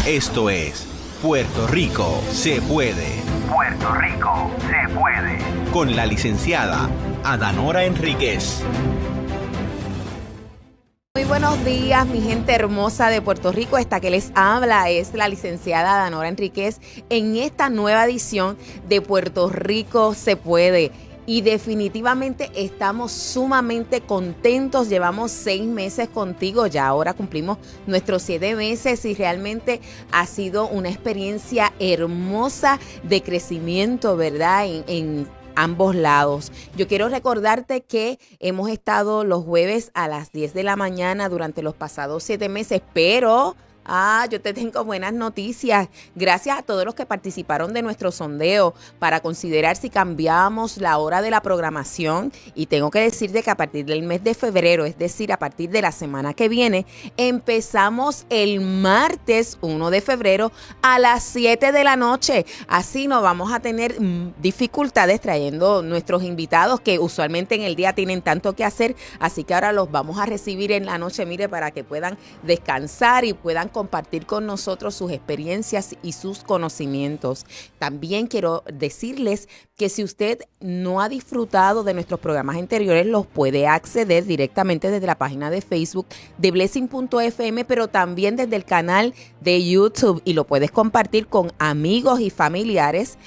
Esto es Puerto Rico se puede. Puerto Rico se puede. Con la licenciada Adanora Enríquez. Muy buenos días, mi gente hermosa de Puerto Rico. Esta que les habla es la licenciada Adanora Enríquez en esta nueva edición de Puerto Rico se puede. Y definitivamente estamos sumamente contentos. Llevamos 6 meses contigo, ya ahora cumplimos nuestros 7 meses y realmente ha sido una experiencia hermosa de crecimiento, ¿verdad? En ambos lados. Yo quiero recordarte que hemos estado los jueves a las 10 de la mañana durante los pasados 7 meses, pero yo te tengo buenas noticias. Gracias a todos los que participaron de nuestro sondeo para considerar si cambiamos la hora de la programación. Y tengo que decirte que a partir del mes de febrero, es decir, a partir de la semana que viene, empezamos el martes 1 de febrero a las 7 de la noche. Así no vamos a tener dificultades trayendo nuestros invitados que usualmente en el día tienen tanto que hacer. Así que ahora los vamos a recibir en la noche, mire, para que puedan descansar y puedan compartir con nosotros sus experiencias y sus conocimientos. También quiero decirles que si usted no ha disfrutado de nuestros programas anteriores, los puede acceder directamente desde la página de Facebook de Blessing.fm, pero también desde el canal de YouTube y lo puedes compartir con amigos y familiares.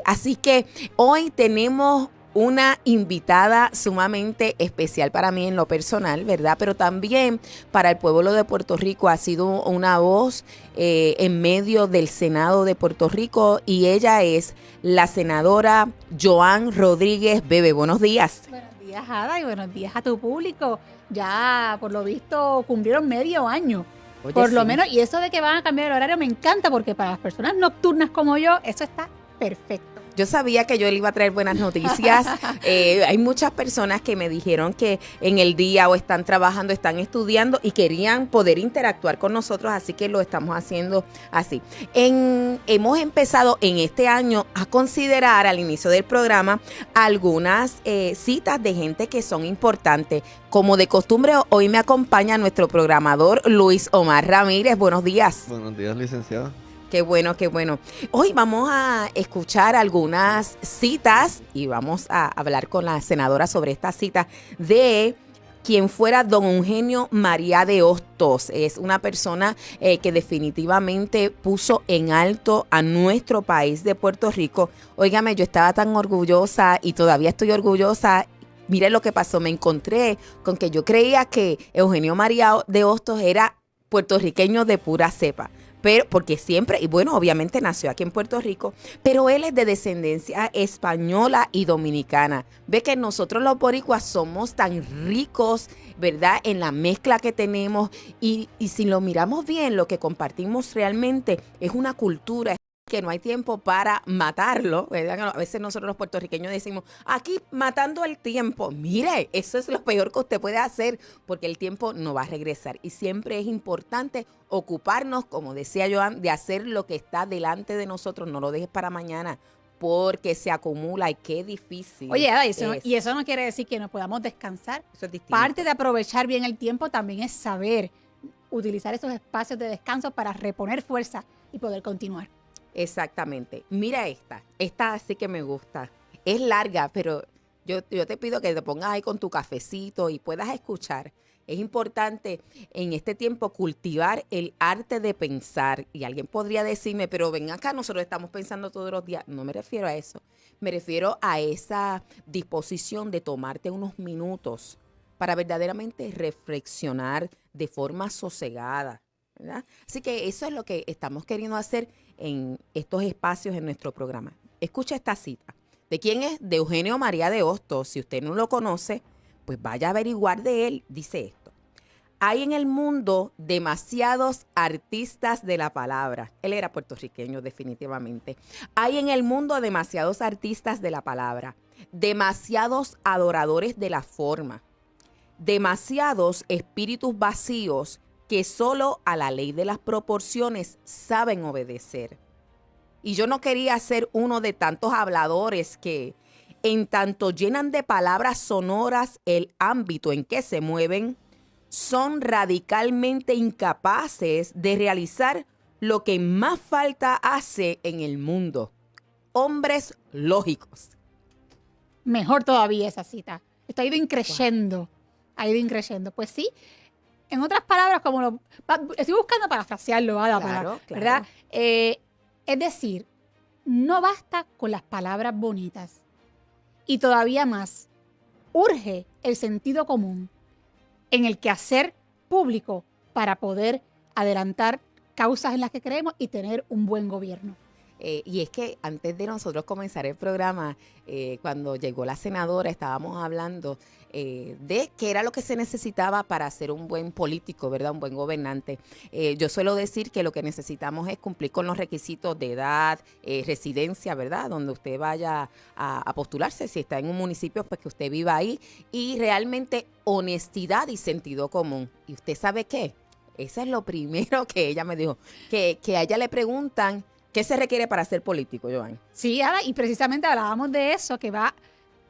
Así que hoy tenemos una invitada sumamente especial para mí en lo personal, ¿verdad? Pero también para el pueblo de Puerto Rico. Ha sido una voz en medio del Senado de Puerto Rico y ella es la senadora Joan Rodríguez Bebe. Buenos días. Buenos días, Ada, y buenos días a tu público. Ya, por lo visto, cumplieron medio año. Oye, por lo sí. menos, y eso de que van a cambiar el horario me encanta porque para las personas nocturnas como yo, eso está perfecto. Yo sabía que yo le iba a traer buenas noticias. Hay muchas personas que me dijeron que en el día o están trabajando, están estudiando y querían poder interactuar con nosotros, así que lo estamos haciendo así. Hemos empezado en este año a considerar al inicio del programa algunas citas de gente que son importantes. Como de costumbre, hoy me acompaña nuestro programador Luis Omar Ramírez. Buenos días. Buenos días, licenciada. Qué bueno, qué bueno. Hoy vamos a escuchar algunas citas y vamos a hablar con la senadora sobre esta cita de quien fuera don Eugenio María de Hostos. Es una persona que definitivamente puso en alto a nuestro país de Puerto Rico. Óigame, yo estaba tan orgullosa y todavía estoy orgullosa. Mire lo que pasó, me encontré con que yo creía que Eugenio María de Hostos era puertorriqueño de pura cepa. Pero porque siempre, y bueno, obviamente nació aquí en Puerto Rico, pero él es de descendencia española y dominicana. Ve que nosotros los boricuas somos tan ricos, ¿verdad? En la mezcla que tenemos y si lo miramos bien, lo que compartimos realmente es una cultura que no hay tiempo para matarlo, ¿verdad? A veces nosotros los puertorriqueños decimos, aquí matando el tiempo. Mire, eso es lo peor que usted puede hacer porque el tiempo no va a regresar. Y siempre es importante ocuparnos, como decía Joan, de hacer lo que está delante de nosotros. No lo dejes para mañana porque se acumula y qué difícil. Oye, Ada, y eso no quiere decir que no podamos descansar. Eso es distinto. Parte de aprovechar bien el tiempo también es saber utilizar esos espacios de descanso para reponer fuerza y poder continuar. Exactamente. Mira esta sí que me gusta. Es larga, pero yo te pido que te pongas ahí con tu cafecito y puedas escuchar. Es importante en este tiempo cultivar el arte de pensar. Y alguien podría decirme, pero ven acá, nosotros estamos pensando todos los días. No me refiero a eso. Me refiero a esa disposición de tomarte unos minutos para verdaderamente reflexionar de forma sosegada, ¿verdad? Así que eso es lo que estamos queriendo hacer en estos espacios en nuestro programa. Escucha esta cita. ¿De quién es? De Eugenio María de Hostos. Si usted no lo conoce, pues vaya a averiguar de él. Dice esto: hay en el mundo demasiados artistas de la palabra. Él era puertorriqueño, definitivamente. Hay en el mundo demasiados artistas de la palabra, demasiados adoradores de la forma, demasiados espíritus vacíos que solo a la ley de las proporciones saben obedecer. Y yo no quería ser uno de tantos habladores que, en tanto llenan de palabras sonoras el ámbito en que se mueven, son radicalmente incapaces de realizar lo que más falta hace en el mundo. Hombres lógicos. Mejor todavía esa cita. Esto ha ido increciendo. Ha ido increciendo. Pues sí, en otras palabras, estoy buscando parafrasearlo, Ada, Claro. ¿verdad? Es decir, no basta con las palabras bonitas. Y todavía más, urge el sentido común en el quehacer público para poder adelantar causas en las que creemos y tener un buen gobierno. Y es que antes de nosotros comenzar el programa, cuando llegó la senadora, estábamos hablando de qué era lo que se necesitaba para ser un buen político, ¿verdad? Un buen gobernante. Yo suelo decir que lo que necesitamos es cumplir con los requisitos de edad, residencia, ¿verdad? Donde usted vaya a postularse, si está en un municipio, pues que usted viva ahí. Y realmente honestidad y sentido común. ¿Y usted sabe qué? Eso es lo primero que ella me dijo, que a ella le preguntan, ¿qué se requiere para ser político, Joan? Sí, Ada, y precisamente hablábamos de eso, que va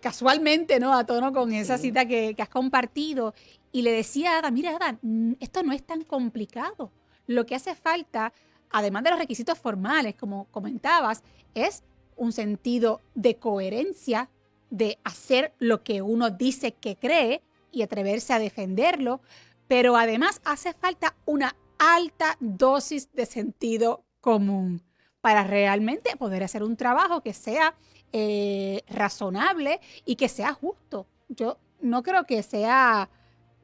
casualmente, ¿no?, a tono con esa cita que has compartido. Y le decía a Ada, mira, Ada, esto no es tan complicado. Lo que hace falta, además de los requisitos formales, como comentabas, es un sentido de coherencia, de hacer lo que uno dice que cree y atreverse a defenderlo, pero además hace falta una alta dosis de sentido común para realmente poder hacer un trabajo que sea razonable y que sea justo. Yo no creo que sea,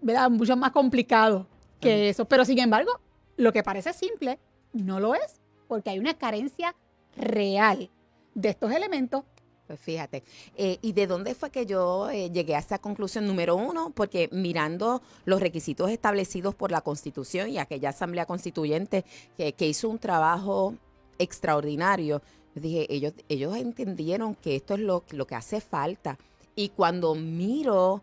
¿verdad?, mucho más complicado que eso, pero sin embargo, lo que parece simple no lo es, porque hay una carencia real de estos elementos. Pues fíjate, ¿y de dónde fue que yo llegué a esa conclusión? Número uno, porque mirando los requisitos establecidos por la Constitución y aquella Asamblea Constituyente que hizo un trabajo extraordinario, yo dije, ellos entendieron que esto es lo que hace falta. Y cuando miro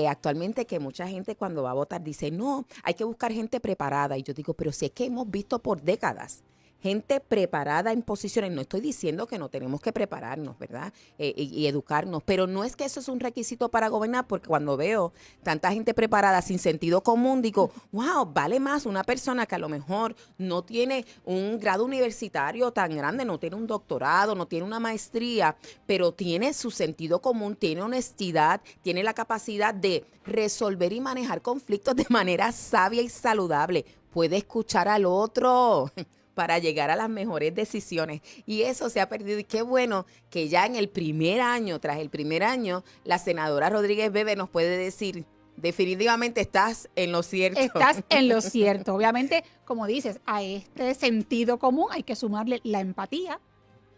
actualmente que mucha gente cuando va a votar dice, no, hay que buscar gente preparada. Y yo digo, pero si es que hemos visto por décadas gente preparada en posiciones, no estoy diciendo que no tenemos que prepararnos, ¿verdad? Y educarnos, pero no es que eso es un requisito para gobernar, porque cuando veo tanta gente preparada sin sentido común, digo, wow, vale más una persona que a lo mejor no tiene un grado universitario tan grande, no tiene un doctorado, no tiene una maestría, pero tiene su sentido común, tiene honestidad, tiene la capacidad de resolver y manejar conflictos de manera sabia y saludable, puede escuchar al otro para llegar a las mejores decisiones. Y eso se ha perdido. Y qué bueno que ya en el primer año, tras el primer año, la senadora Rodríguez Bebe nos puede decir, definitivamente estás en lo cierto. Estás en lo cierto. Obviamente, como dices, a este sentido común hay que sumarle la empatía,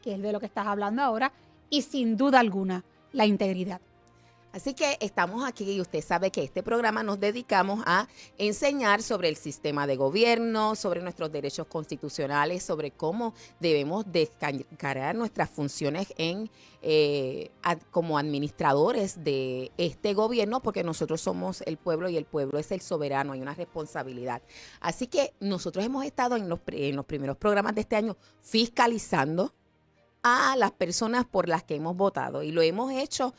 que es de lo que estás hablando ahora, y sin duda alguna, la integridad. Así que estamos aquí y usted sabe que este programa nos dedicamos a enseñar sobre el sistema de gobierno, sobre nuestros derechos constitucionales, sobre cómo debemos descargar nuestras funciones como administradores de este gobierno, porque nosotros somos el pueblo y el pueblo es el soberano, hay una responsabilidad. Así que nosotros hemos estado en los primeros programas de este año fiscalizando a las personas por las que hemos votado y lo hemos hecho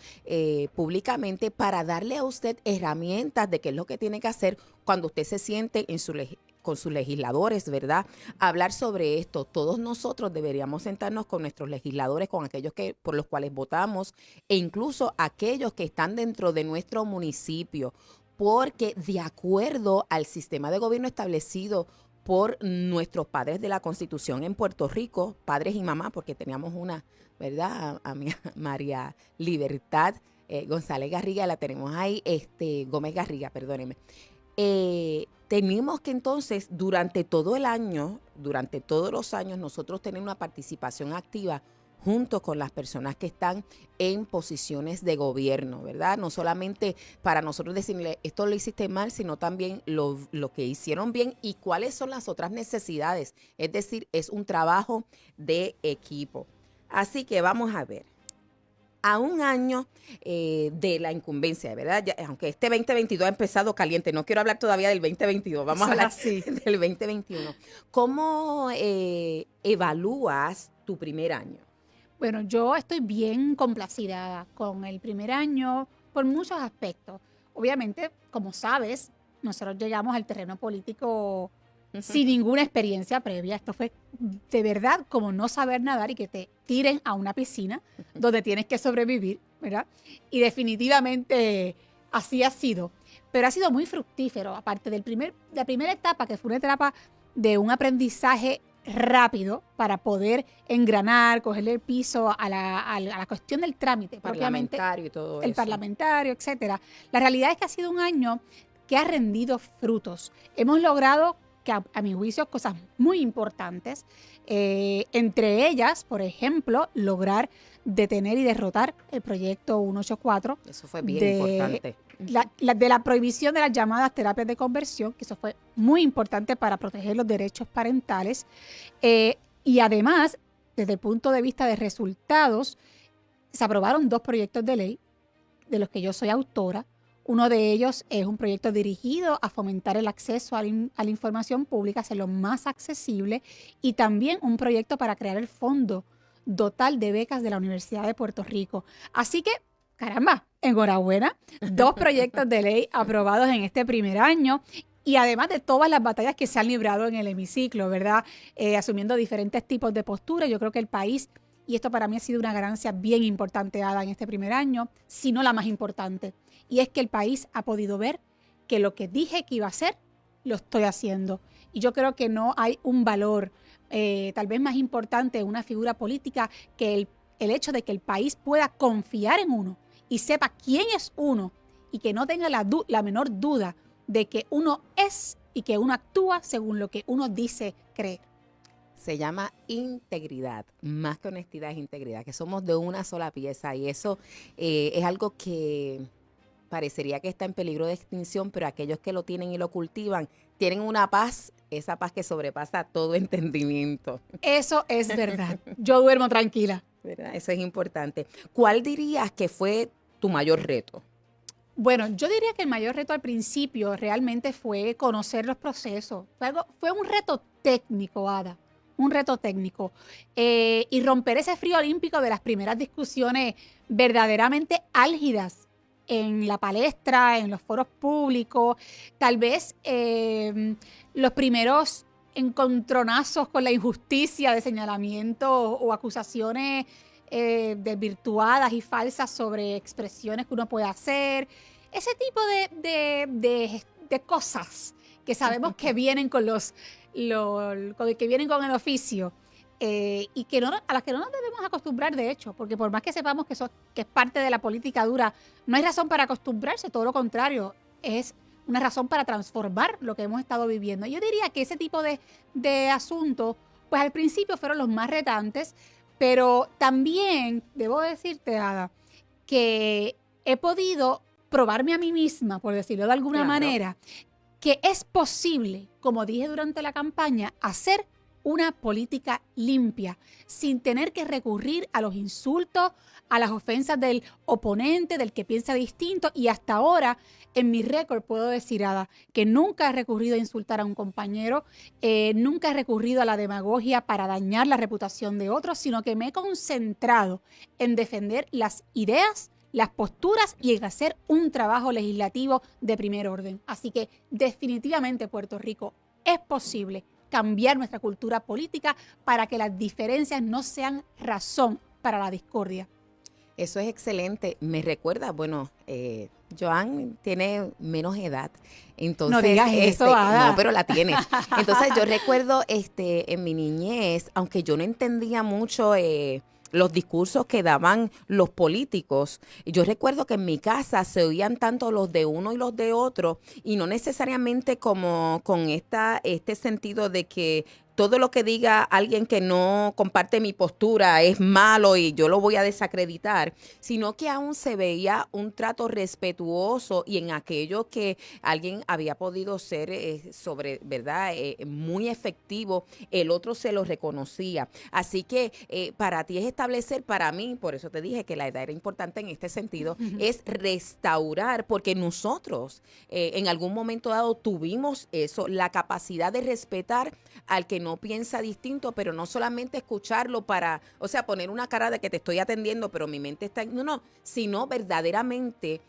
públicamente para darle a usted herramientas de qué es lo que tiene que hacer cuando usted se siente con sus legisladores, ¿verdad? Hablar sobre esto. Todos nosotros deberíamos sentarnos con nuestros legisladores, con aquellos por los cuales votamos e incluso aquellos que están dentro de nuestro municipio, porque de acuerdo al sistema de gobierno establecido por nuestros padres de la Constitución en Puerto Rico, padres y mamás, porque teníamos una, ¿verdad? A María Libertad González Garriga, la tenemos ahí, Gómez Garriga, perdónenme. Tenemos que entonces, durante todo el año, durante todos los años, nosotros tenemos una participación activa junto con las personas que están en posiciones de gobierno, ¿verdad? No solamente para nosotros decirle, esto lo hiciste mal, sino también lo que hicieron bien y cuáles son las otras necesidades. Es decir, es un trabajo de equipo. Así que vamos a ver. A un año de la incumbencia, ¿verdad? Ya, aunque este 2022 ha empezado caliente, no quiero hablar todavía del 2022, vamos a hablar del 2021. ¿Cómo evalúas tu primer año? Bueno, yo estoy bien complacida con el primer año por muchos aspectos. Obviamente, como sabes, nosotros llegamos al terreno político sin ninguna experiencia previa. Esto fue de verdad como no saber nadar y que te tiren a una piscina donde tienes que sobrevivir, ¿verdad? Y definitivamente así ha sido. Pero ha sido muy fructífero, aparte de la primera etapa, que fue una etapa de un aprendizaje rápido para poder engranar, cogerle el piso a la cuestión del trámite, propiamente Parlamentario y todo el eso. parlamentario, etcétera. La realidad es que ha sido un año que ha rendido frutos. Hemos logrado, que a mi juicio, cosas muy importantes, entre ellas, por ejemplo, lograr detener y derrotar el proyecto 184. Eso fue bien importante. De la prohibición de las llamadas terapias de conversión, que eso fue muy importante para proteger los derechos parentales. Y además, desde el punto de vista de resultados, se aprobaron 2 proyectos de ley, de los que yo soy autora. Uno de ellos es un proyecto dirigido a fomentar el acceso a la información pública, hacerlo más accesible, y también un proyecto para crear el Fondo Total de Becas de la Universidad de Puerto Rico. Así que, caramba, enhorabuena, 2 proyectos de ley aprobados en este primer año, y además de todas las batallas que se han librado en el hemiciclo, ¿verdad? Asumiendo diferentes tipos de posturas, yo creo que el país, y esto para mí ha sido una ganancia bien importante, Ada, en este primer año, si no la más importante, y es que el país ha podido ver que lo que dije que iba a hacer, lo estoy haciendo. Y yo creo que no hay un valor tal vez más importante en una figura política que el hecho de que el país pueda confiar en uno y sepa quién es uno y que no tenga la menor duda de que uno es y que uno actúa según lo que uno dice creer. Se llama integridad, más que honestidad es integridad, que somos de una sola pieza, y eso es algo que parecería que está en peligro de extinción, pero aquellos que lo tienen y lo cultivan tienen una paz, esa paz que sobrepasa todo entendimiento. Eso es verdad. Yo duermo tranquila. ¿Verdad? Eso es importante. ¿Cuál dirías que fue tu mayor reto? Bueno, yo diría que el mayor reto al principio realmente fue conocer los procesos. Fue un reto técnico, Ada, un reto técnico. Y romper ese frío olímpico de las primeras discusiones verdaderamente álgidas en la palestra, en los foros públicos, tal vez los primeros encontronazos con la injusticia de señalamientos o acusaciones desvirtuadas y falsas sobre expresiones que uno puede hacer, ese tipo de cosas que sabemos que vienen con que vienen con el oficio. Y que a las que no nos debemos acostumbrar, de hecho, porque por más que sepamos que es parte de la política dura, no hay razón para acostumbrarse, todo lo contrario, es una razón para transformar lo que hemos estado viviendo. Yo diría que ese tipo de asuntos, pues al principio fueron los más retantes, pero también debo decirte, Ada, que he podido probarme a mí misma, por decirlo de alguna manera, que es posible, como dije durante la campaña, hacer una política limpia, sin tener que recurrir a los insultos, a las ofensas del oponente, del que piensa distinto. Y hasta ahora, en mi récord, puedo decir, Ada, que nunca he recurrido a insultar a un compañero, nunca he recurrido a la demagogia para dañar la reputación de otros, sino que me he concentrado en defender las ideas, las posturas y en hacer un trabajo legislativo de primer orden. Así que definitivamente, Puerto Rico, es posible cambiar nuestra cultura política para que las diferencias no sean razón para la discordia. Eso es excelente. Me recuerda, bueno, Joan tiene menos edad. Entonces, no digas eso, Ada. No, pero la tiene. Entonces yo recuerdo en mi niñez, aunque yo no entendía mucho los discursos que daban los políticos. Yo recuerdo que en mi casa se oían tanto los de uno y los de otro, y no necesariamente como con este sentido de que todo lo que diga alguien que no comparte mi postura es malo y yo lo voy a desacreditar, sino que aún se veía un trato respetuoso y en aquello que alguien había podido ser muy efectivo, el otro se lo reconocía. Así que para ti es establecer, para mí, por eso te dije que la edad era importante en este sentido, es restaurar, porque nosotros en algún momento dado tuvimos eso, la capacidad de respetar al que no piensa distinto, pero no solamente escucharlo para, o sea, poner una cara de que te estoy atendiendo, pero mi mente está, no, sino verdaderamente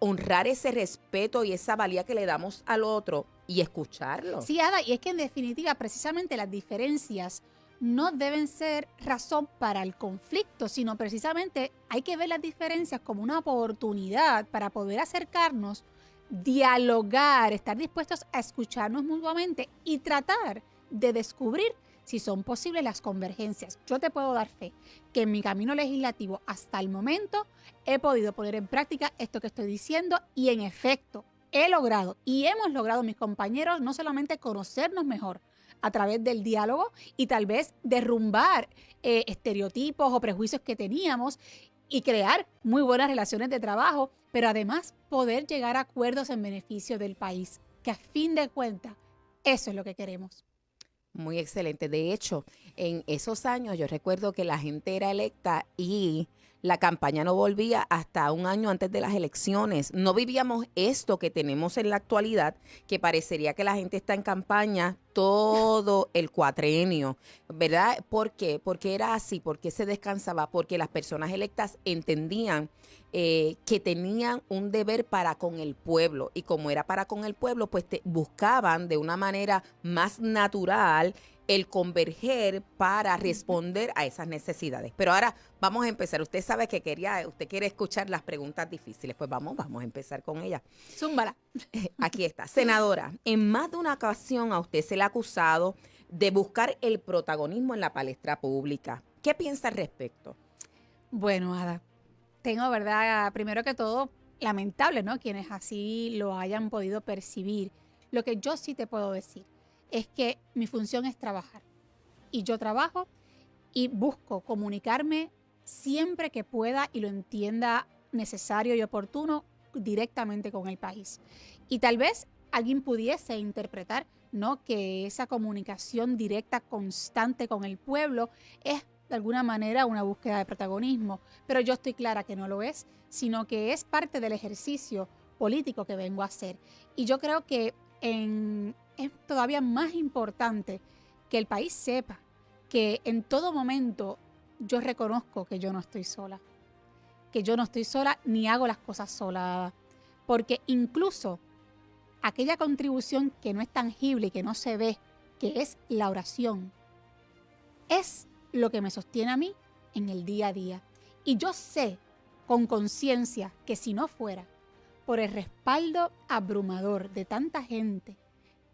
honrar ese respeto y esa valía que le damos al otro, y escucharlo. Sí, Ada, y es que en definitiva, precisamente las diferencias no deben ser razón para el conflicto, sino precisamente hay que ver las diferencias como una oportunidad para poder acercarnos, dialogar, estar dispuestos a escucharnos mutuamente y tratar de descubrir si son posibles las convergencias. Yo te puedo dar fe que en mi camino legislativo hasta el momento he podido poner en práctica esto que estoy diciendo y en efecto he logrado y hemos logrado mis compañeros no solamente conocernos mejor a través del diálogo y tal vez derrumbar estereotipos o prejuicios que teníamos y crear muy buenas relaciones de trabajo, pero además poder llegar a acuerdos en beneficio del país, que a fin de cuentas eso es lo que queremos. Muy excelente. De hecho, en esos años yo recuerdo que la gente era electa y la campaña no volvía hasta un año antes de las elecciones. No vivíamos esto que tenemos en la actualidad, que parecería que la gente está en campaña todo el cuatrenio, ¿verdad? ¿Por qué? Porque era así, porque se descansaba, porque las personas electas entendían que tenían un deber para con el pueblo y como era para con el pueblo, pues buscaban de una manera más natural el converger para responder a esas necesidades. Pero ahora vamos a empezar. Usted sabe que usted quiere escuchar las preguntas difíciles. Pues vamos a empezar con ella. Zúmbala. Aquí está. Senadora, en más de una ocasión a usted se le ha acusado de buscar el protagonismo en la palestra pública. ¿Qué piensa al respecto? Bueno, Ada, tengo, ¿verdad? Primero que todo, lamentable, ¿no? Quienes así lo hayan podido percibir. Lo que yo sí te puedo decir es que mi función es trabajar. Y yo trabajo y busco comunicarme siempre que pueda y lo entienda necesario y oportuno directamente con el país. Y tal vez alguien pudiese interpretar, ¿no?, que esa comunicación directa, constante con el pueblo es de alguna manera una búsqueda de protagonismo, pero yo estoy clara que no lo es, sino que es parte del ejercicio político que vengo a hacer. Y yo creo que es todavía más importante que el país sepa que en todo momento yo reconozco que yo no estoy sola, ni hago las cosas sola, porque incluso aquella contribución que no es tangible y que no se ve, que es la oración, es lo que me sostiene a mí en el día a día. Y yo sé con conciencia que si no fuera por el respaldo abrumador de tanta gente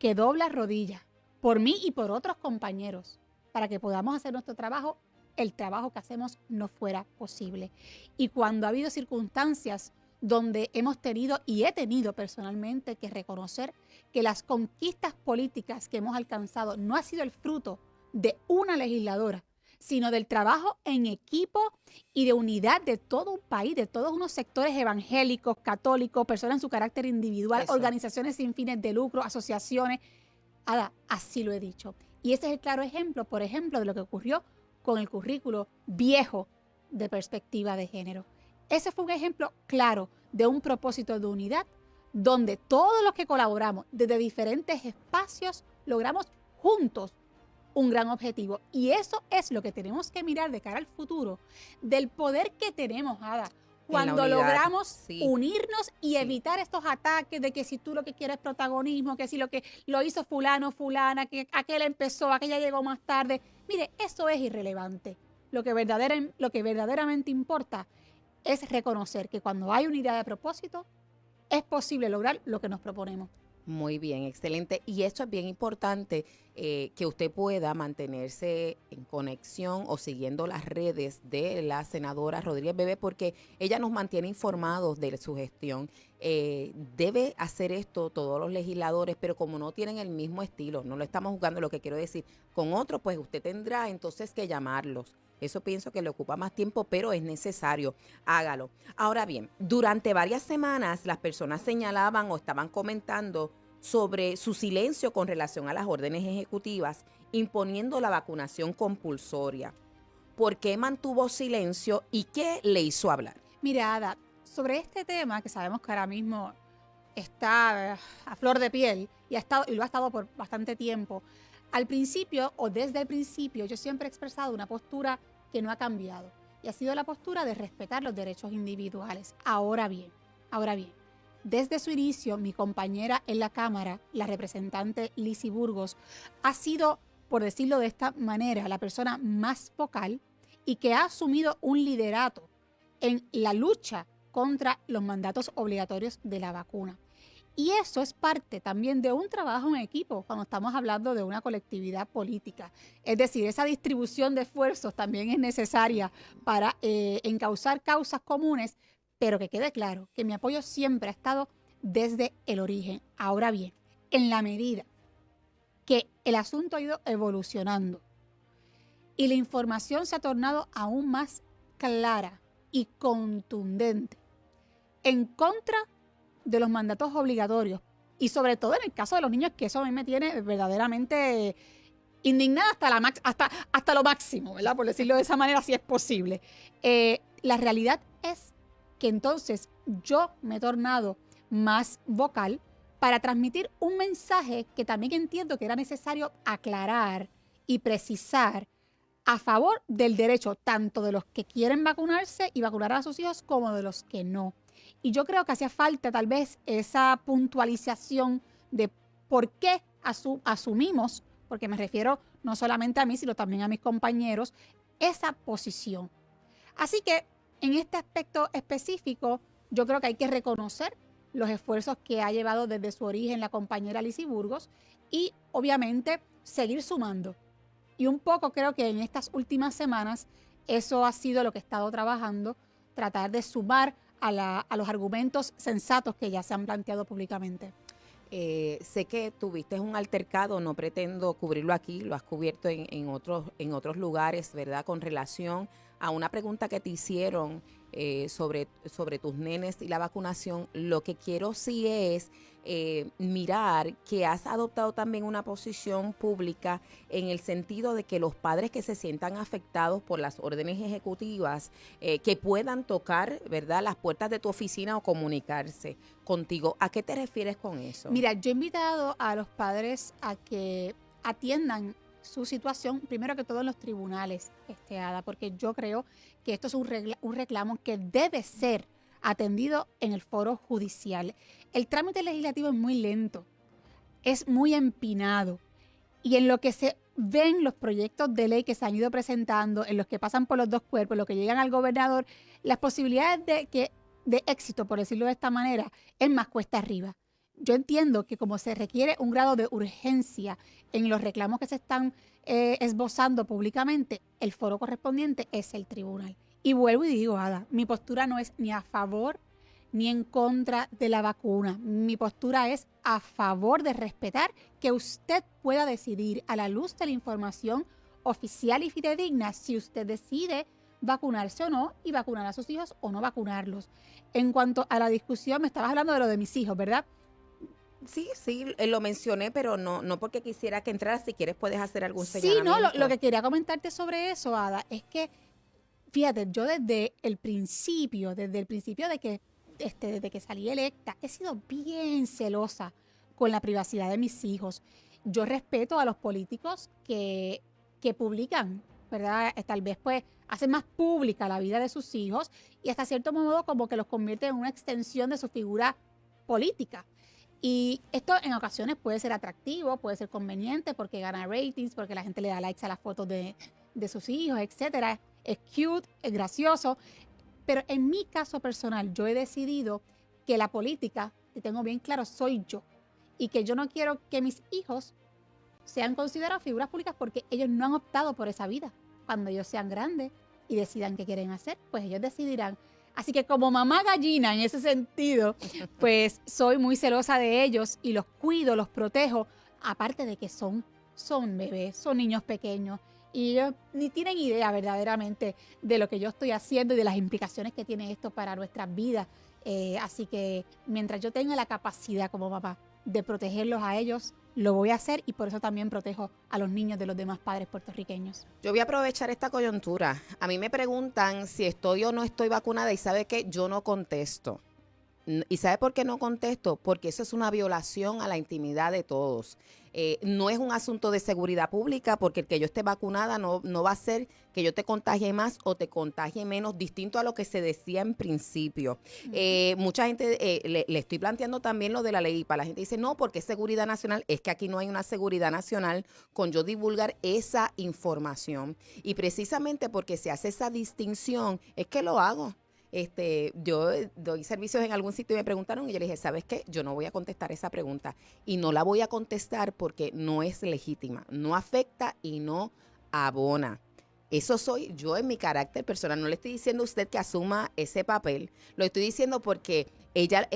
que dobla rodillas por mí y por otros compañeros para que podamos hacer nuestro trabajo, el trabajo que hacemos no fuera posible. Y cuando ha habido circunstancias donde hemos tenido y he tenido personalmente que reconocer que las conquistas políticas que hemos alcanzado no ha sido el fruto de una legisladora, sino del trabajo en equipo y de unidad de todo un país, de todos unos sectores evangélicos, católicos, personas en su carácter individual, Eso. Organizaciones sin fines de lucro, asociaciones. Ada, así lo he dicho. Y ese es el claro ejemplo, por ejemplo, de lo que ocurrió con el currículo viejo de perspectiva de género. Ese fue un ejemplo claro de un propósito de unidad donde todos los que colaboramos desde diferentes espacios logramos juntos un gran objetivo. Y eso es lo que tenemos que mirar de cara al futuro, del poder que tenemos, Ada, cuando logramos unirnos y evitar estos ataques de que si tú lo que quieres es protagonismo, que si lo que lo hizo fulano, fulana, que aquel empezó, aquella llegó más tarde. Mire, eso es irrelevante. Lo que verdaderamente importa es reconocer que cuando hay unidad de propósito, es posible lograr lo que nos proponemos. Muy bien, excelente. Y esto es bien importante, que usted pueda mantenerse en conexión o siguiendo las redes de la senadora Rodríguez Bebé, porque ella nos mantiene informados de su gestión. Debe hacer esto todos los legisladores, pero como no tienen el mismo estilo, no lo estamos jugando, lo que quiero decir, con otros, pues usted tendrá entonces que llamarlos. Eso pienso que le ocupa más tiempo, pero es necesario. Hágalo. Ahora bien, durante varias semanas las personas señalaban o estaban comentando sobre su silencio con relación a las órdenes ejecutivas imponiendo la vacunación compulsoria. ¿Por qué mantuvo silencio y qué le hizo hablar? Mira, Ada, sobre este tema que sabemos que ahora mismo está a flor de piel y lo ha estado por bastante tiempo, al principio o desde el principio yo siempre he expresado una postura que no ha cambiado y ha sido la postura de respetar los derechos individuales. Ahora bien, desde su inicio, mi compañera en la Cámara, la representante Lizy Burgos, ha sido, por decirlo de esta manera, la persona más vocal y que ha asumido un liderato en la lucha contra los mandatos obligatorios de la vacuna. Y eso es parte también de un trabajo en equipo cuando estamos hablando de una colectividad política. Es decir, esa distribución de esfuerzos también es necesaria para encauzar causas comunes, pero que quede claro que mi apoyo siempre ha estado desde el origen. Ahora bien, en la medida que el asunto ha ido evolucionando y la información se ha tornado aún más clara y contundente en contra de los mandatos obligatorios y sobre todo en el caso de los niños, que eso a mí me tiene verdaderamente indignada hasta lo máximo, ¿verdad? Por decirlo de esa manera, si es posible. La realidad es que entonces yo me he tornado más vocal para transmitir un mensaje que también entiendo que era necesario aclarar y precisar a favor del derecho tanto de los que quieren vacunarse y vacunar a sus hijos como de los que no. Y yo creo que hacía falta tal vez esa puntualización de por qué asumimos, porque me refiero no solamente a mí, sino también a mis compañeros, esa posición. Así que en este aspecto específico, yo creo que hay que reconocer los esfuerzos que ha llevado desde su origen la compañera Lizy Burgos y obviamente seguir sumando. Y un poco creo que en estas últimas semanas eso ha sido lo que he estado trabajando, tratar de sumar a los argumentos sensatos que ya se han planteado públicamente. Sé que tuviste un altercado, no pretendo cubrirlo aquí, lo has cubierto en otros lugares, ¿verdad? Con relación a una pregunta que te hicieron sobre tus nenes y la vacunación. Lo que quiero sí es mirar que has adoptado también una posición pública en el sentido de que los padres que se sientan afectados por las órdenes ejecutivas que puedan tocar, ¿verdad?, las puertas de tu oficina o comunicarse contigo. ¿A qué te refieres con eso? Mira, yo he invitado a los padres a que atiendan su situación, primero que todo en los tribunales, Ada, porque yo creo que esto es un reclamo que debe ser atendido en el foro judicial. El trámite legislativo es muy lento, es muy empinado, y en lo que se ven los proyectos de ley que se han ido presentando, en los que pasan por los dos cuerpos, en los que llegan al gobernador, las posibilidades de éxito, por decirlo de esta manera, es más cuesta arriba. Yo entiendo que como se requiere un grado de urgencia en los reclamos que se están esbozando públicamente, el foro correspondiente es el tribunal. Y vuelvo y digo, Ada, mi postura no es ni a favor ni en contra de la vacuna. Mi postura es a favor de respetar que usted pueda decidir a la luz de la información oficial y fidedigna si usted decide vacunarse o no y vacunar a sus hijos o no vacunarlos. En cuanto a la discusión, me estabas hablando de lo de mis hijos, ¿verdad? Sí, lo mencioné, pero no porque quisiera que entraras. Si quieres puedes hacer algún señalamiento. Sí, no, lo que quería comentarte sobre eso, Ada, es que, fíjate, yo desde el principio desde que salí electa, he sido bien celosa con la privacidad de mis hijos. Yo respeto a los políticos que publican, ¿verdad? Tal vez pues hacen más pública la vida de sus hijos y hasta cierto modo como que los convierten en una extensión de su figura política. Y esto en ocasiones puede ser atractivo, puede ser conveniente porque gana ratings, porque la gente le da likes a las fotos de sus hijos, etcétera. Es cute, es gracioso. Pero en mi caso personal, yo he decidido que la política, que tengo bien claro, soy yo. Y que yo no quiero que mis hijos sean considerados figuras públicas porque ellos no han optado por esa vida. Cuando ellos sean grandes y decidan qué quieren hacer, pues ellos decidirán. Así que como mamá gallina en ese sentido, pues soy muy celosa de ellos y los cuido, los protejo. Aparte de que son bebés, son niños pequeños. Y ellos ni tienen idea verdaderamente de lo que yo estoy haciendo y de las implicaciones que tiene esto para nuestras vidas. Así que mientras yo tenga la capacidad como papá de protegerlos a ellos, lo voy a hacer y por eso también protejo a los niños de los demás padres puertorriqueños. Yo voy a aprovechar esta coyuntura. A mí me preguntan si estoy o no estoy vacunada y ¿sabe qué? Yo no contesto. ¿Y sabe por qué no contesto? Porque eso es una violación a la intimidad de todos. No es un asunto de seguridad pública, porque el que yo esté vacunada no va a ser que yo te contagie más o te contagie menos, distinto a lo que se decía en principio. Mucha gente, le estoy planteando también lo de la ley IPA. La gente dice, no, porque es seguridad nacional. Es que aquí no hay una seguridad nacional con yo divulgar esa información. Y precisamente porque se hace esa distinción, es que lo hago. Yo doy servicios en algún sitio y me preguntaron y yo le dije, ¿sabes qué? Yo no voy a contestar esa pregunta y no la voy a contestar porque no es legítima, no afecta y no abona. Eso soy yo en mi carácter personal. No le estoy diciendo a usted que asuma ese papel, lo estoy diciendo porque ella,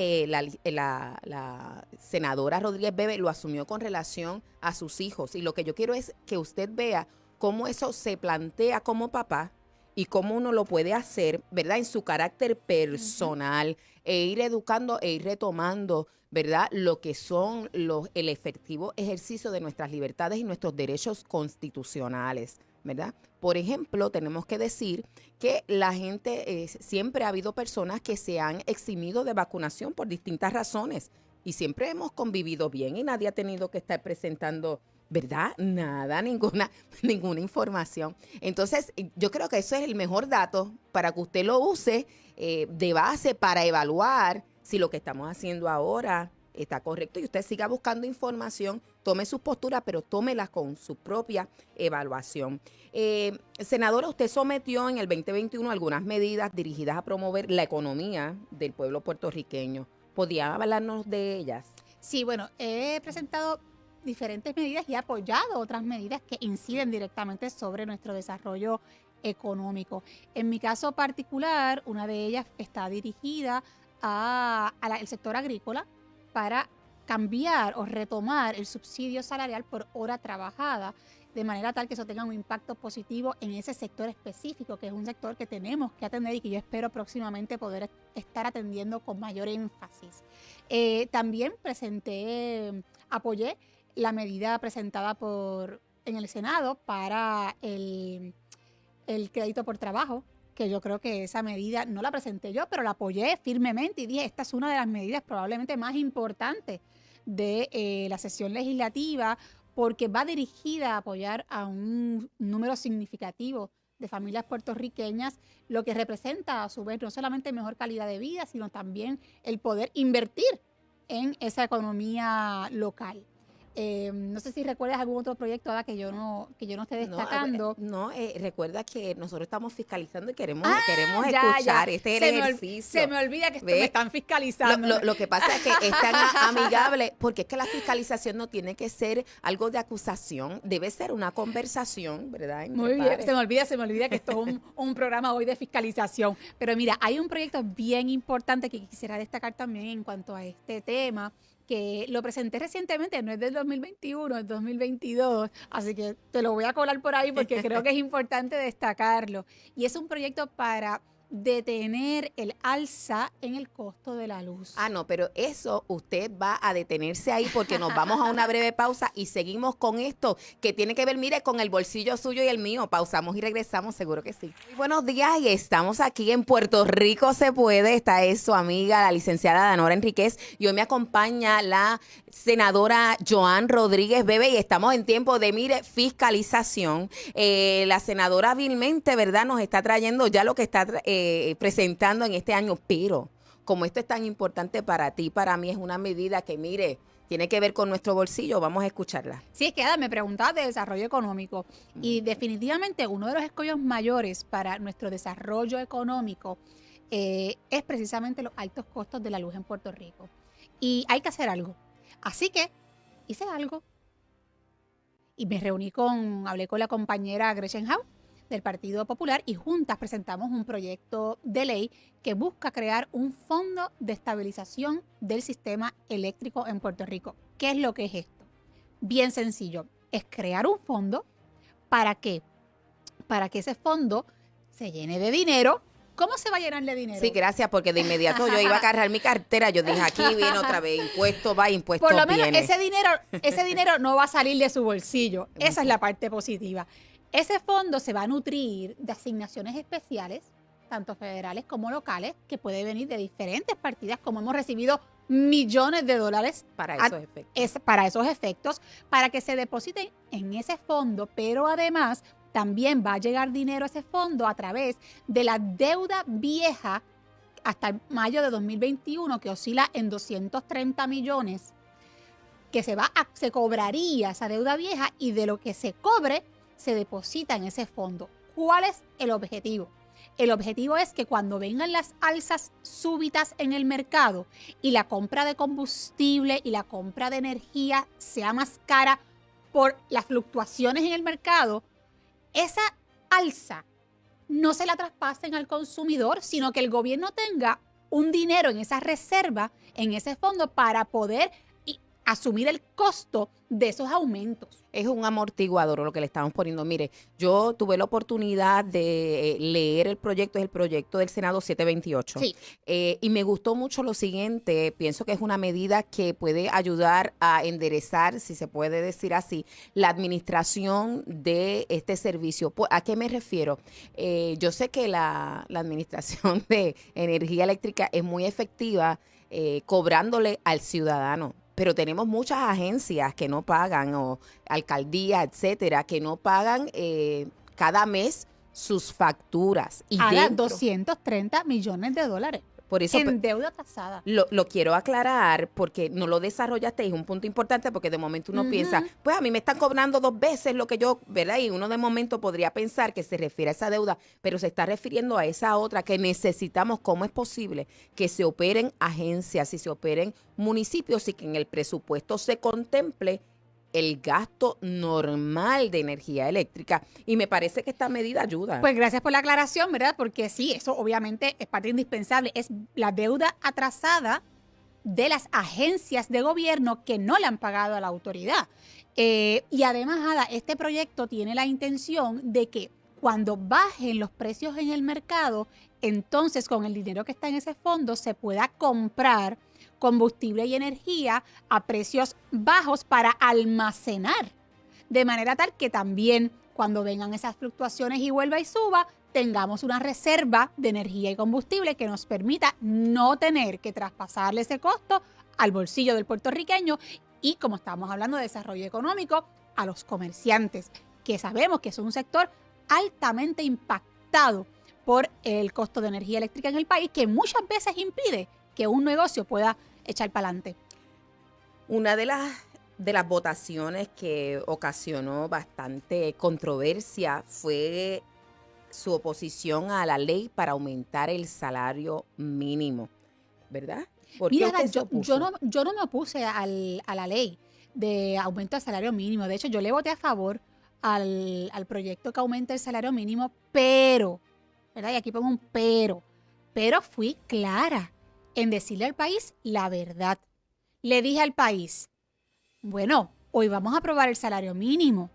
la senadora Rodríguez Bebe lo asumió con relación a sus hijos y lo que yo quiero es que usted vea cómo eso se plantea como papá y cómo uno lo puede hacer, ¿verdad? En su carácter personal, e ir educando e ir retomando, ¿verdad? Lo que son el efectivo ejercicio de nuestras libertades y nuestros derechos constitucionales, ¿verdad? Por ejemplo, tenemos que decir que la gente, siempre ha habido personas que se han eximido de vacunación por distintas razones y siempre hemos convivido bien y nadie ha tenido que estar presentando, ¿verdad? Nada, ninguna información. Entonces, yo creo que eso es el mejor dato para que usted lo use de base para evaluar si lo que estamos haciendo ahora está correcto y usted siga buscando información, tome sus posturas, pero tómelas con su propia evaluación. Senadora, usted sometió en el 2021 algunas medidas dirigidas a promover la economía del pueblo puertorriqueño. ¿Podría hablarnos de ellas? Sí, bueno, he presentado diferentes medidas y he apoyado otras medidas que inciden directamente sobre nuestro desarrollo económico. En mi caso particular, una de ellas está dirigida al sector agrícola para cambiar o retomar el subsidio salarial por hora trabajada, de manera tal que eso tenga un impacto positivo en ese sector específico, que es un sector que tenemos que atender y que yo espero próximamente poder estar atendiendo con mayor énfasis. También apoyé la medida presentada en el Senado para el crédito por trabajo, que yo creo que esa medida no la presenté yo, pero la apoyé firmemente y dije, esta es una de las medidas probablemente más importantes de la sesión legislativa, porque va dirigida a apoyar a un número significativo de familias puertorriqueñas, lo que representa a su vez no solamente mejor calidad de vida, sino también el poder invertir en esa economía local. No sé si recuerdas algún otro proyecto ahora que yo no esté destacando. Recuerda que nosotros estamos fiscalizando y queremos escuchar. Este es el ejercicio. Se me olvida que me están fiscalizando. Lo que pasa es que es tan amigable, porque es que la fiscalización no tiene que ser algo de acusación, debe ser una conversación, ¿verdad? Muy bien, se me olvida que esto es un programa hoy de fiscalización. Pero mira, hay un proyecto bien importante que quisiera destacar también en cuanto a este tema, que lo presenté recientemente, no es del 2021, es 2022, así que te lo voy a colar por ahí porque creo que es importante destacarlo. Y es un proyecto para detener el alza en el costo de la luz. No, pero eso usted va a detenerse ahí porque nos vamos a una breve pausa y seguimos con esto que tiene que ver, mire, con el bolsillo suyo y el mío. Pausamos y regresamos, seguro que sí. Muy buenos días y estamos aquí en Puerto Rico Se Puede. Esta es su amiga, la licenciada Danora Enríquez, y hoy me acompaña la senadora Joan Rodríguez Bebe y estamos en tiempo de, mire, fiscalización. La senadora vilmente, ¿verdad?, nos está trayendo ya lo que está presentando en este año, pero como esto es tan importante para ti, para mí es una medida que, mire, tiene que ver con nuestro bolsillo, vamos a escucharla. Sí, es que Ada, me preguntabas de desarrollo económico y definitivamente uno de los escollos mayores para nuestro desarrollo económico es precisamente los altos costos de la luz en Puerto Rico. Y hay que hacer algo. Así que hice algo y hablé con la compañera Gretchen Howe del Partido Popular y juntas presentamos un proyecto de ley que busca crear un fondo de estabilización del sistema eléctrico en Puerto Rico. ¿Qué es lo que es esto? Bien sencillo, es crear un fondo. ¿Para qué? Para que ese fondo se llene de dinero. ¿Cómo se va a llenar de dinero? Sí, gracias, porque de inmediato yo iba a agarrar mi cartera, yo dije, aquí viene otra vez, impuesto va, impuesto viene. Por lo menos ese dinero no va a salir de su bolsillo. Esa es la parte positiva. Ese fondo se va a nutrir de asignaciones especiales, tanto federales como locales, que puede venir de diferentes partidas, como hemos recibido millones de dólares Para esos efectos. para esos efectos, para que se depositen en ese fondo, pero además también va a llegar dinero a ese fondo a través de la deuda vieja hasta mayo de 2021, que oscila en 230 millones, que se cobraría esa deuda vieja, y de lo que se cobre se deposita en ese fondo. ¿Cuál es el objetivo? El objetivo es que cuando vengan las alzas súbitas en el mercado y la compra de combustible y la compra de energía sea más cara por las fluctuaciones en el mercado, esa alza no se la traspasen al consumidor, sino que el gobierno tenga un dinero en esa reserva, en ese fondo, para poder asumir el costo de esos aumentos. Es un amortiguador lo que le estamos poniendo. Mire, yo tuve la oportunidad de leer el proyecto, es el proyecto del Senado 728. Sí. Y me gustó mucho lo siguiente, pienso que es una medida que puede ayudar a enderezar, si se puede decir así, la administración de este servicio. ¿A qué me refiero? Yo sé que la administración de energía eléctrica es muy efectiva cobrándole al ciudadano. Pero tenemos muchas agencias que no pagan, o alcaldías, etcétera, que no pagan cada mes sus facturas. Y Ahora, 230 millones de dólares por eso, en deuda tasada. Lo quiero aclarar porque no lo desarrollaste, es un punto importante, porque de momento uno piensa, pues a mí me están cobrando 2 veces lo que yo, ¿verdad? Y uno de momento podría pensar que se refiere a esa deuda, pero se está refiriendo a esa otra que necesitamos. ¿Cómo es posible que se operen agencias y se operen municipios y que en el presupuesto se contemple el gasto normal de energía eléctrica? Y me parece que esta medida ayuda. Pues gracias por la aclaración, ¿verdad? Porque sí, eso obviamente es parte indispensable. Es la deuda atrasada de las agencias de gobierno que no le han pagado a la autoridad. Y además, Ada, este proyecto tiene la intención de que cuando bajen los precios en el mercado, entonces con el dinero que está en ese fondo se pueda comprar combustible y energía a precios bajos para almacenar, de manera tal que también cuando vengan esas fluctuaciones y vuelva y suba, tengamos una reserva de energía y combustible que nos permita no tener que traspasarle ese costo al bolsillo del puertorriqueño y, como estamos hablando de desarrollo económico, a los comerciantes, que sabemos que es un sector altamente impactado por el costo de energía eléctrica en el país, que muchas veces impide que un negocio pueda echar para adelante. Una de las votaciones que ocasionó bastante controversia fue su oposición a la ley para aumentar el salario mínimo, ¿verdad? Mira, yo no me opuse a la ley de aumento del salario mínimo. De hecho, yo le voté a favor al proyecto que aumenta el salario mínimo, pero, ¿verdad? Y aquí pongo un pero fui clara en decirle al país la verdad. Le dije al país, bueno, hoy vamos a aprobar el salario mínimo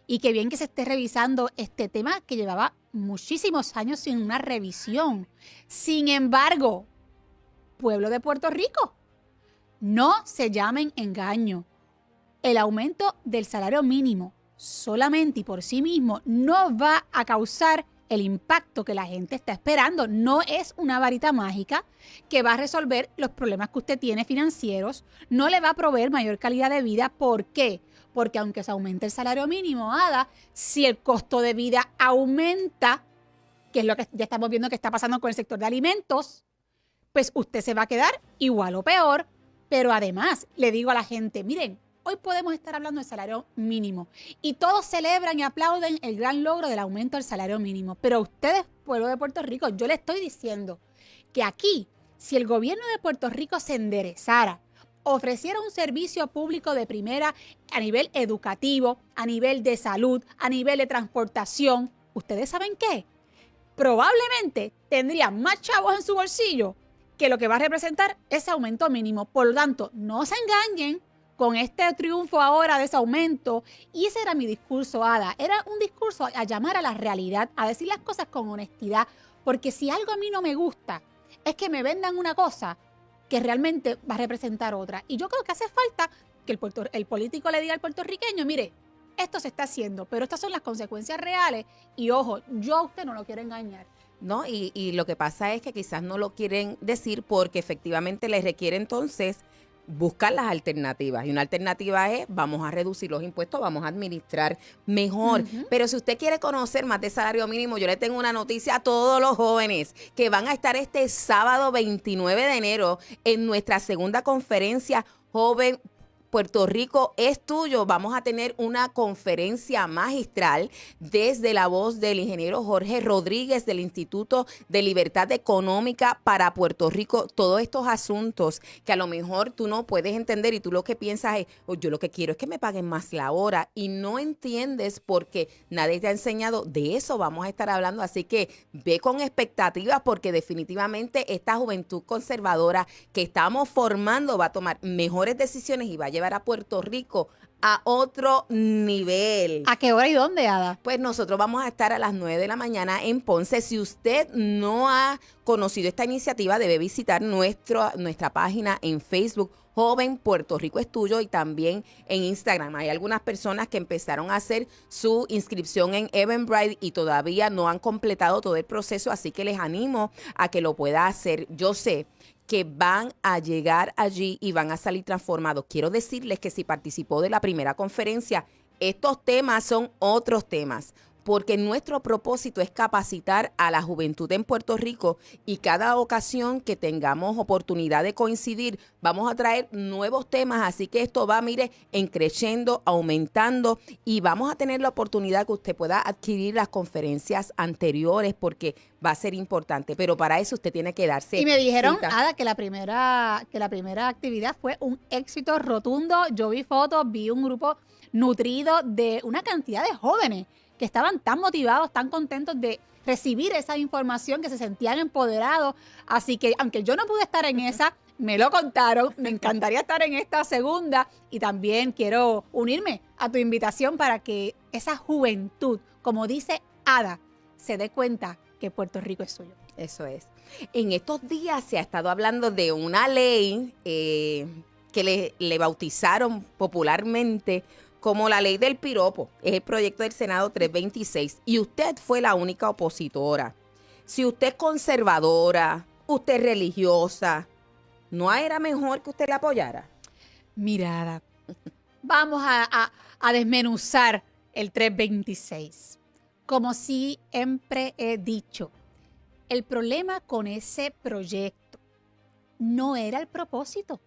y qué bien que se esté revisando este tema que llevaba muchísimos años sin una revisión. Sin embargo, pueblo de Puerto Rico, no se llamen engaño. El aumento del salario mínimo solamente y por sí mismo no va a causar el impacto que la gente está esperando. No es una varita mágica que va a resolver los problemas que usted tiene financieros, no le va a proveer mayor calidad de vida. ¿Por qué? Porque aunque se aumente el salario mínimo, Ada, si el costo de vida aumenta, que es lo que ya estamos viendo que está pasando con el sector de alimentos, pues usted se va a quedar igual o peor. Pero además, le digo a la gente, miren, hoy podemos estar hablando del salario mínimo y todos celebran y aplauden el gran logro del aumento del salario mínimo. Pero ustedes, pueblo de Puerto Rico, yo les estoy diciendo que aquí, si el gobierno de Puerto Rico se enderezara, ofreciera un servicio público de primera a nivel educativo, a nivel de salud, a nivel de transportación, ¿ustedes saben qué? Probablemente tendría más chavos en su bolsillo que lo que va a representar ese aumento mínimo. Por lo tanto, no se engañen con este triunfo ahora de ese aumento. Y ese era mi discurso, Ada. Era un discurso a llamar a la realidad, a decir las cosas con honestidad. Porque si algo a mí no me gusta, es que me vendan una cosa que realmente va a representar otra. Y yo creo que hace falta que el político le diga al puertorriqueño, mire, esto se está haciendo, pero estas son las consecuencias reales. Y ojo, yo a usted no lo quiero engañar. ¿no? Y lo que pasa es que quizás no lo quieren decir porque efectivamente les requiere entonces buscar las alternativas. Y una alternativa es, vamos a reducir los impuestos, vamos a administrar mejor. Pero si usted quiere conocer más de salario mínimo, yo le tengo una noticia a todos los jóvenes que van a estar este sábado 29 de enero en nuestra segunda conferencia Joven Puerto Rico es tuyo. Vamos a tener una conferencia magistral desde la voz del ingeniero Jorge Rodríguez del Instituto de Libertad Económica para Puerto Rico. Todos estos asuntos que a lo mejor tú no puedes entender y tú lo que piensas es, oh, yo lo que quiero es que me paguen más la hora y no entiendes porque nadie te ha enseñado. De eso vamos a estar hablando, así que ve con expectativas porque definitivamente esta juventud conservadora que estamos formando va a tomar mejores decisiones y va a llevar a Puerto Rico a otro nivel. ¿A qué hora y dónde, Ada? Pues nosotros vamos a estar a las 9 de la mañana en Ponce. Si usted no ha conocido esta iniciativa, debe visitar nuestra página en Facebook, Joven Puerto Rico es tuyo, y también en Instagram. Hay algunas personas que empezaron a hacer su inscripción en Eventbrite y todavía no han completado todo el proceso, así que les animo a que lo pueda hacer. Yo sé que van a llegar allí y van a salir transformados. Quiero decirles que si participó de la primera conferencia, estos temas son otros temas, porque nuestro propósito es capacitar a la juventud en Puerto Rico y cada ocasión que tengamos oportunidad de coincidir, vamos a traer nuevos temas, así que esto va, mire, creciendo, aumentando y vamos a tener la oportunidad que usted pueda adquirir las conferencias anteriores porque va a ser importante, pero para eso usted tiene que darse Y me dijeron, cita. Ada, que la primera actividad fue un éxito rotundo. Yo vi fotos, vi un grupo nutrido de una cantidad de jóvenes que estaban tan motivados, tan contentos de recibir esa información, que se sentían empoderados. Así que, aunque yo no pude estar en esa, me lo contaron, me encantaría estar en esta segunda y también quiero unirme a tu invitación para que esa juventud, como dice Ada, se dé cuenta que Puerto Rico es suyo. Eso es. En estos días se ha estado hablando de una ley que le bautizaron popularmente como la ley del piropo. Es el proyecto del Senado 326 y usted fue la única opositora. Si usted es conservadora, usted es religiosa, ¿no era mejor que usted la apoyara? Mirada, vamos a desmenuzar el 326. Como siempre he dicho, el problema con ese proyecto no era el propósito.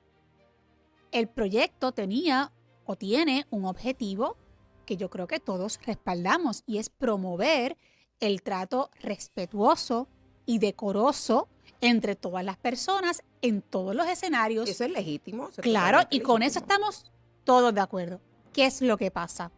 El proyecto tenía o tiene un objetivo que yo creo que todos respaldamos y es promover el trato respetuoso y decoroso entre todas las personas en todos los escenarios. Eso es legítimo. Eso es Claro, y totalmente con eso legítimo. estamos todos de acuerdo. ¿Qué es lo que pasa?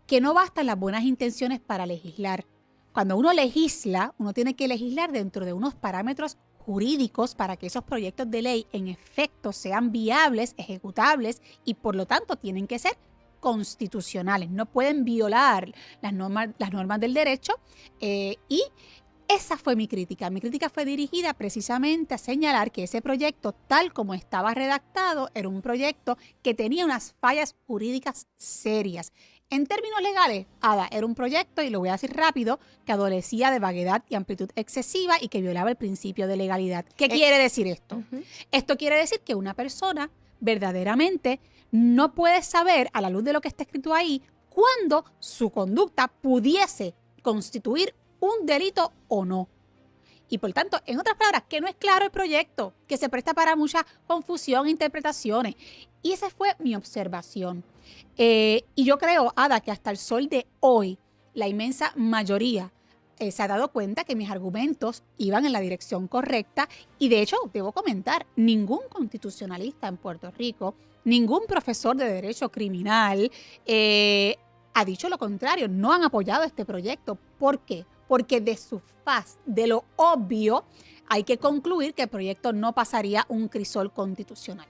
Que no bastan las buenas intenciones para legislar. Cuando uno legisla, uno tiene que legislar dentro de unos parámetros jurídicos para que esos proyectos de ley en efecto sean viables, ejecutables y por lo tanto tienen que ser constitucionales. No pueden violar las normas del derecho y esa fue mi crítica. Mi crítica fue dirigida precisamente a señalar que ese proyecto, tal como estaba redactado, era un proyecto que tenía unas fallas jurídicas serias. En términos legales, Ada, era un proyecto, y lo voy a decir rápido, que adolecía de vaguedad y amplitud excesiva y que violaba el principio de legalidad. ¿Qué quiere decir esto? Esto quiere decir que una persona verdaderamente no puede saber, a la luz de lo que está escrito ahí, cuándo su conducta pudiese constituir un delito o no. Y por tanto, en otras palabras, que no es claro el proyecto, que se presta para mucha confusión e interpretaciones. Y esa fue mi observación. Y yo creo, Ada, que hasta el sol de hoy, la inmensa mayoría se ha dado cuenta que mis argumentos iban en la dirección correcta. Y de hecho, debo comentar, ningún constitucionalista en Puerto Rico, ningún profesor de derecho criminal ha dicho lo contrario, no han apoyado este proyecto. ¿Por qué? Porque de su faz, de lo obvio, hay que concluir que el proyecto no pasaría un crisol constitucional.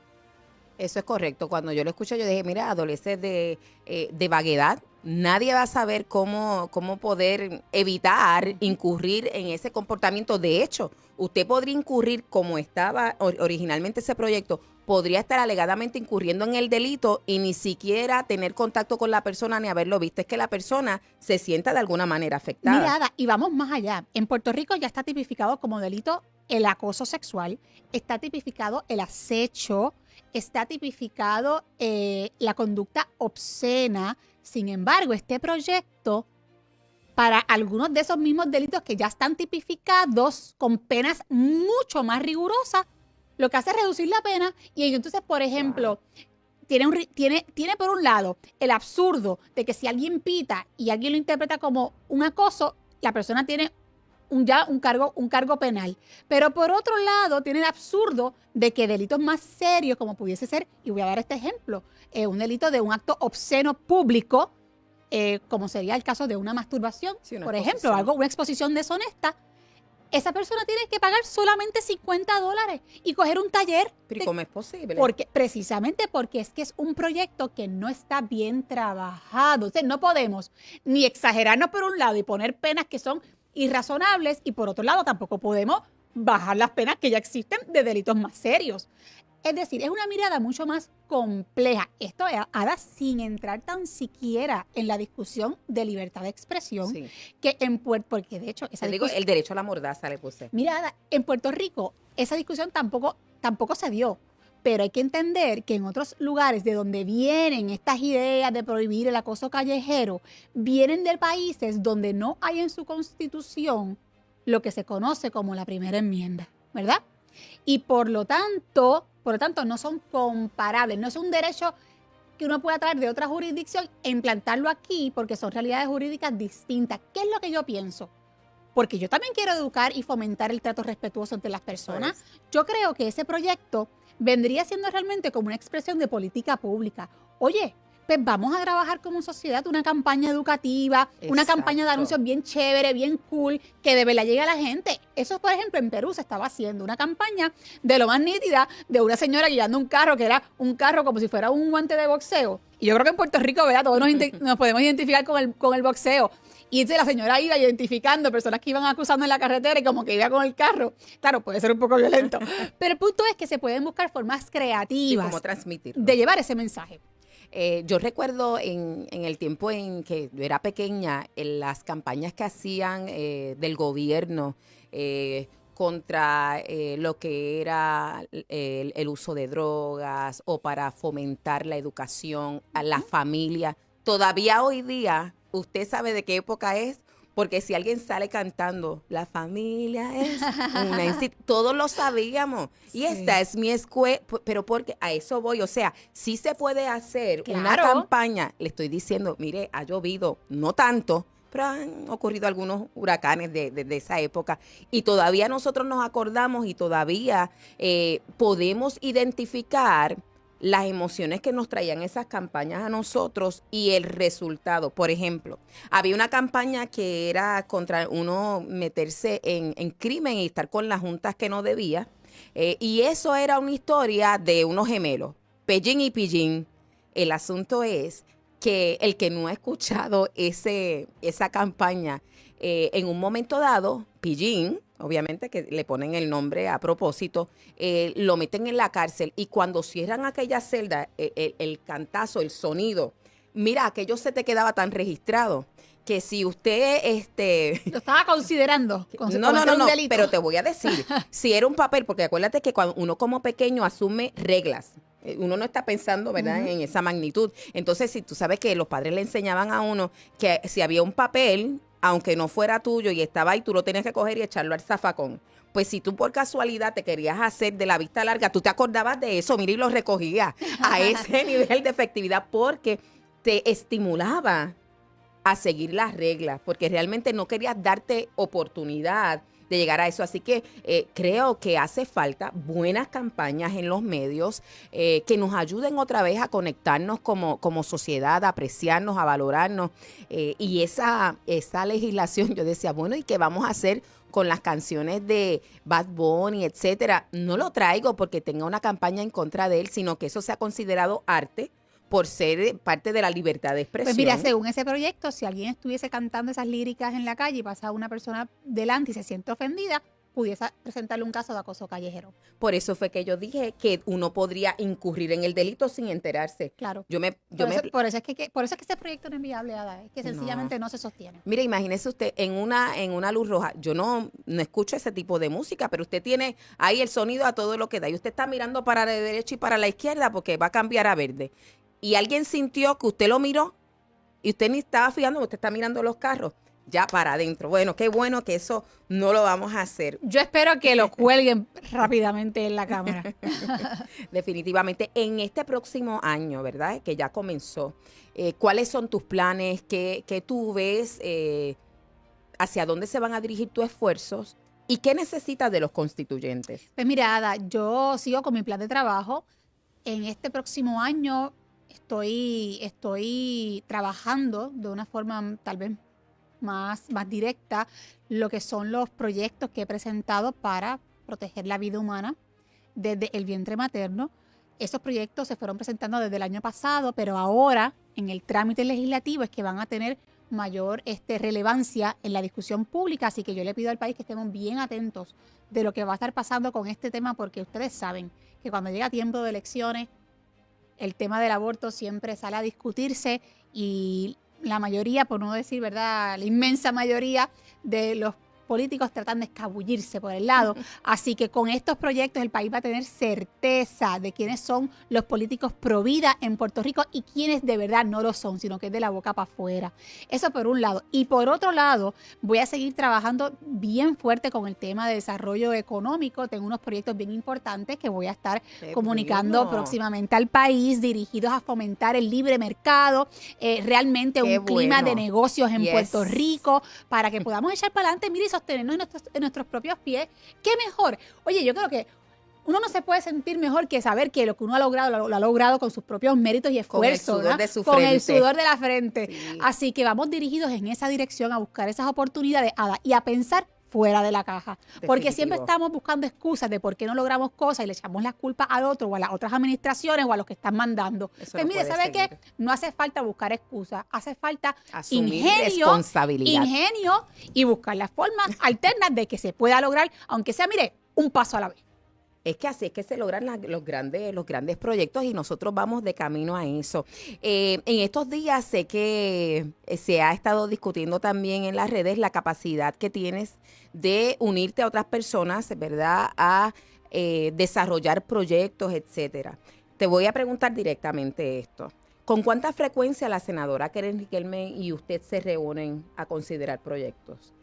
Eso es correcto. Cuando yo lo escuché, yo dije, mira, adolece de vaguedad. Nadie va a saber cómo poder evitar incurrir en ese comportamiento. De hecho, usted podría incurrir como estaba originalmente ese proyecto podría estar alegadamente incurriendo en el delito y ni siquiera tener contacto con la persona ni haberlo visto. Es que la persona se sienta de alguna manera afectada. Mira, Ada, y vamos más allá. En Puerto Rico ya está tipificado como delito el acoso sexual, está tipificado el acecho, está tipificado la conducta obscena. Sin embargo, este proyecto, para algunos de esos mismos delitos que ya están tipificados con penas mucho más rigurosas, lo que hace es reducir la pena. Y entonces, por ejemplo, tiene por un lado el absurdo de que si alguien pita y alguien lo interpreta como un acoso, la persona tiene ya un cargo penal. Pero por otro lado, tiene el absurdo de que delitos más serios, como pudiese ser, y voy a dar este ejemplo, un delito de un acto obsceno público, como sería el caso de una masturbación, Sí, por ejemplo, una exposición deshonesta, esa persona tiene que pagar solamente $50 y coger un taller. ¿Pero cómo es posible? Precisamente porque es que es un proyecto que no está bien trabajado. O sea, no podemos ni exagerarnos por un lado y poner penas que son irrazonables, y por otro lado tampoco podemos bajar las penas que ya existen de delitos más serios. Es decir, es una mirada mucho más compleja. Esto, Ada, sin entrar tan siquiera en la discusión de libertad de expresión, Sí. que porque de hecho esa Te digo, discusión, el derecho a la mordaza le puse. mira, Ada, en Puerto Rico esa discusión tampoco se dio. Pero hay que entender que en otros lugares de donde vienen estas ideas de prohibir el acoso callejero, vienen de países donde no hay en su constitución lo que se conoce como la primera enmienda, ¿verdad? Y por lo tanto no son comparables, no es un derecho que uno pueda traer de otra jurisdicción e implantarlo aquí porque son realidades jurídicas distintas. ¿Qué es lo que yo pienso? Porque yo también quiero educar y fomentar el trato respetuoso entre las personas. Pues. Yo creo que ese proyecto vendría siendo realmente como una expresión de política pública. Oye, pues vamos a trabajar como sociedad una campaña educativa, una Exacto. campaña de anuncios bien chévere, bien cool, que de verdad llegue a la gente. Eso, por ejemplo, en Perú se estaba haciendo una campaña de lo más nítida de una señora guiando un carro, que era un carro como si fuera un guante de boxeo. Y yo creo que en Puerto Rico, ¿verdad? Todos nos podemos identificar con el boxeo. Y entonces la señora iba identificando personas que iban cruzando en la carretera y como que iba con el carro. Claro, puede ser un poco violento. Pero el punto es que se pueden buscar formas creativas Sí, cómo transmitirlo. de llevar ese mensaje. Yo recuerdo en el tiempo en que yo era pequeña, en las campañas que hacían del gobierno contra lo que era el uso de drogas o para fomentar la educación a la familia. Todavía hoy día, usted sabe de qué época es, porque si alguien sale cantando, la familia es una todos lo sabíamos. Y esta es mi escuela, pero porque a eso voy. O sea, sí se puede hacer una Claro. campaña. Le estoy diciendo, mire, ha llovido, no tanto, pero han ocurrido algunos huracanes de esa época. Y todavía nosotros nos acordamos y todavía podemos identificar las emociones que nos traían esas campañas a nosotros y el resultado. Por ejemplo, había una campaña que era contra uno meterse en crimen y estar con las juntas que no debía. Y eso era una historia de unos gemelos, Pellín y Pillín. El asunto es que el que no ha escuchado esa campaña, en un momento dado, Pillín, obviamente que le ponen el nombre a propósito, lo meten en la cárcel y cuando cierran aquella celda, el cantazo, el sonido, mira, aquello se te quedaba tan registrado que si usted Lo estaba considerando. no, pero te voy a decir, si era un papel, porque acuérdate que cuando uno como pequeño asume reglas, uno no está pensando, ¿verdad?, en esa magnitud. Entonces, si tú sabes que los padres le enseñaban a uno que si había un papel, aunque no fuera tuyo y estaba ahí, tú lo tenías que coger y echarlo al zafacón. Pues si tú por casualidad te querías hacer de la vista larga, tú te acordabas de eso, mira, y lo recogías a ese nivel de efectividad porque te estimulaba a seguir las reglas, porque realmente no querías darte oportunidad de llegar a eso. Así que creo que hace falta buenas campañas en los medios que nos ayuden otra vez a conectarnos como sociedad, a apreciarnos, a valorarnos. Y esa legislación, yo decía, bueno, ¿y qué vamos a hacer con las canciones de Bad Bunny, etcétera? No lo traigo porque tenga una campaña en contra de él, sino que eso sea considerado arte por ser parte de la libertad de expresión. Pues mira, según ese proyecto, si alguien estuviese cantando esas líricas en la calle y pasa una persona delante y se siente ofendida, pudiese presentarle un caso de acoso callejero. Por eso fue que yo dije que uno podría incurrir en el delito sin enterarse. Claro. Por eso es que este proyecto no es viable, Ada, es que sencillamente no se sostiene. Mire, imagínese usted en una luz roja. Yo no escucho ese tipo de música, pero usted tiene ahí el sonido a todo lo que da. Y usted está mirando para la derecha y para la izquierda porque va a cambiar a verde. Y alguien sintió que usted lo miró y usted ni estaba fijando, usted está mirando los carros. Ya para adentro. Bueno, qué bueno que eso no lo vamos a hacer. Yo espero que lo cuelguen rápidamente en la cámara. Definitivamente. En este próximo año, ¿verdad? Que ya comenzó. ¿Cuáles son tus planes? ¿Qué tú ves? ¿Hacia dónde se van a dirigir tus esfuerzos? ¿Y qué necesitas de los constituyentes? Pues mira, Ada, yo sigo con mi plan de trabajo. En este próximo año estoy trabajando de una forma tal vez más directa lo que son los proyectos que he presentado para proteger la vida humana desde el vientre materno. Esos proyectos se fueron presentando desde el año pasado, pero ahora en el trámite legislativo es que van a tener mayor relevancia en la discusión pública, así que yo le pido al país que estemos bien atentos de lo que va a estar pasando con este tema, porque ustedes saben que cuando llega tiempo de elecciones, el tema del aborto siempre sale a discutirse y la mayoría, por no decir verdad, la inmensa mayoría de los políticos tratan de escabullirse por el lado. Así que con estos proyectos el país va a tener certeza de quiénes son los políticos pro vida en Puerto Rico y quiénes de verdad no lo son, sino que es de la boca para afuera. Eso por un lado. Y por otro lado, voy a seguir trabajando bien fuerte con el tema de desarrollo económico. Tengo unos proyectos bien importantes que voy a estar comunicando próximamente al país, dirigidos a fomentar el libre mercado, realmente un clima de negocios en Puerto Rico, para que podamos echar para adelante, mire, y sostenernos en nuestros propios pies. ¿Qué mejor? Oye, yo creo que uno no se puede sentir mejor que saber que lo que uno ha logrado, lo ha logrado con sus propios méritos y esfuerzos. Con el sudor de su frente. Con el sudor de la frente. Sí. Así que vamos dirigidos en esa dirección a buscar esas oportunidades, Ada, y a pensar fuera de la caja. Definitivo. Porque siempre estamos buscando excusas de por qué no logramos cosas y le echamos la culpa al otro o a las otras administraciones o a los que están mandando. Pues mire, ¿sabe qué? No hace falta buscar excusas, hace falta asumir ingenio y buscar las formas alternas de que se pueda lograr, aunque sea, mire, un paso a la vez. Es que así es que se logran los grandes proyectos y nosotros vamos de camino a eso. En estos días sé que se ha estado discutiendo también en las redes la capacidad que tienes de unirte a otras personas, ¿verdad? A desarrollar proyectos, etcétera. Te voy a preguntar directamente esto. ¿Con cuánta frecuencia la senadora Keren Riquelme y usted se reúnen a considerar proyectos?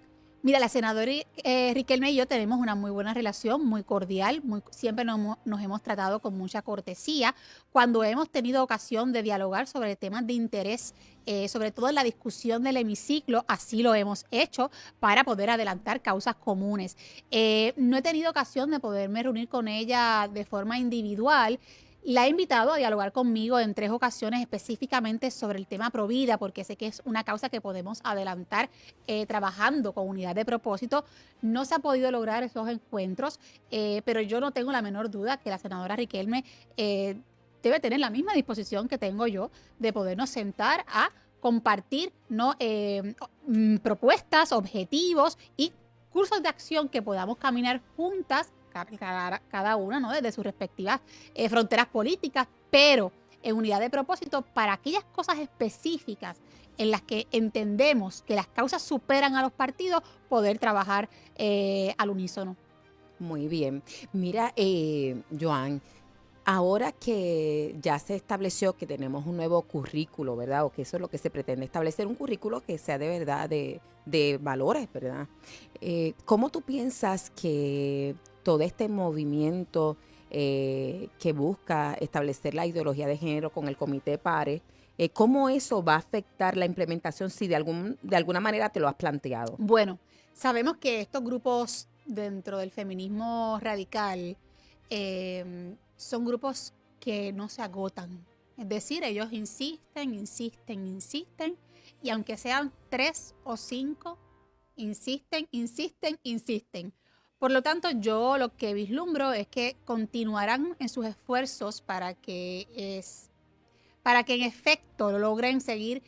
Mira, la senadora Riquelme y yo tenemos una muy buena relación, muy cordial, siempre nos hemos tratado con mucha cortesía. Cuando hemos tenido ocasión de dialogar sobre temas de interés, sobre todo en la discusión del hemiciclo, así lo hemos hecho para poder adelantar causas comunes. No he tenido ocasión de poderme reunir con ella de forma individual. La he invitado a dialogar conmigo en 3 ocasiones específicamente sobre el tema Provida, porque sé que es una causa que podemos adelantar trabajando con unidad de propósito. No se ha podido lograr esos encuentros, pero yo no tengo la menor duda que la senadora Riquelme debe tener la misma disposición que tengo yo de podernos sentar a compartir, ¿no? Propuestas, objetivos y cursos de acción que podamos caminar juntas, cada una, ¿no? Desde sus respectivas fronteras políticas, pero en unidad de propósito para aquellas cosas específicas en las que entendemos que las causas superan a los partidos, poder trabajar al unísono. Muy bien. Mira, Joan, ahora que ya se estableció que tenemos un nuevo currículo, ¿verdad? O que eso es lo que se pretende, establecer un currículo que sea de verdad de valores, ¿verdad? ¿Cómo tú piensas que todo este movimiento que busca establecer la ideología de género con el Comité PARE, cómo eso va a afectar la implementación si de alguna manera te lo has planteado? Bueno, sabemos que estos grupos dentro del feminismo radical son grupos que no se agotan. Es decir, ellos insisten, y aunque sean 3 o 5, insisten. Por lo tanto, yo lo que vislumbro es que continuarán en sus esfuerzos para que en efecto logren seguir